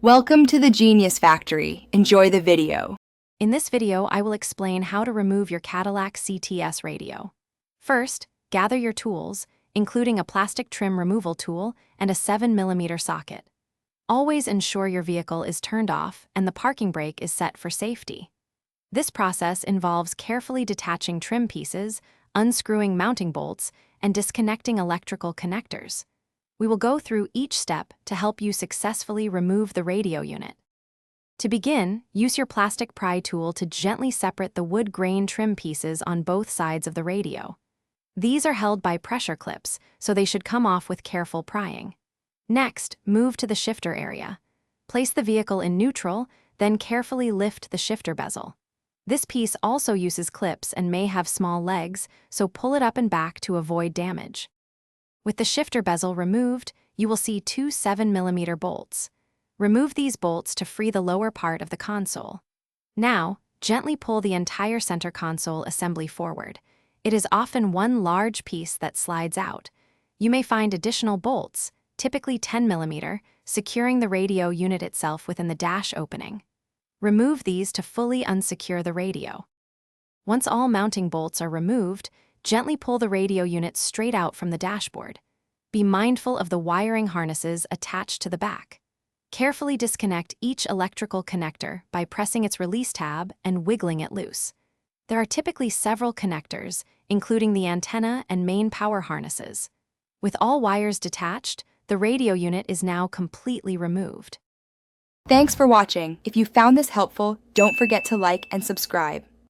Welcome to the Genius Factory. Enjoy the video. In this video, I will explain how to remove your Cadillac CTS radio. First, gather your tools, including a plastic trim removal tool and a 7mm socket. Always ensure your vehicle is turned off and the parking brake is set for safety. This process involves carefully detaching trim pieces, unscrewing mounting bolts, and disconnecting electrical connectors. We will go through each step to help you successfully remove the radio unit. To begin, use your plastic pry tool to gently separate the wood grain trim pieces on both sides of the radio. These are held by pressure clips, so they should come off with careful prying. Next, move to the shifter area. Place the vehicle in neutral, then carefully lift the shifter bezel. This piece also uses clips and may have small legs, so pull it up and back to avoid damage. With the shifter bezel removed, you will see two 7mm bolts. Remove these bolts to free the lower part of the console. Now, gently pull the entire center console assembly forward. It is often one large piece that slides out. You may find additional bolts, typically 10mm, securing the radio unit itself within the dash opening. Remove these to fully unsecure the radio. Once all mounting bolts are removed, gently pull the radio unit straight out from the dashboard. Be mindful of the wiring harnesses attached to the back. Carefully disconnect each electrical connector by pressing its release tab and wiggling it loose. There are typically several connectors, including the antenna and main power harnesses. With all wires detached, the radio unit is now completely removed. Thanks for watching. If you found this helpful, don't forget to like and subscribe.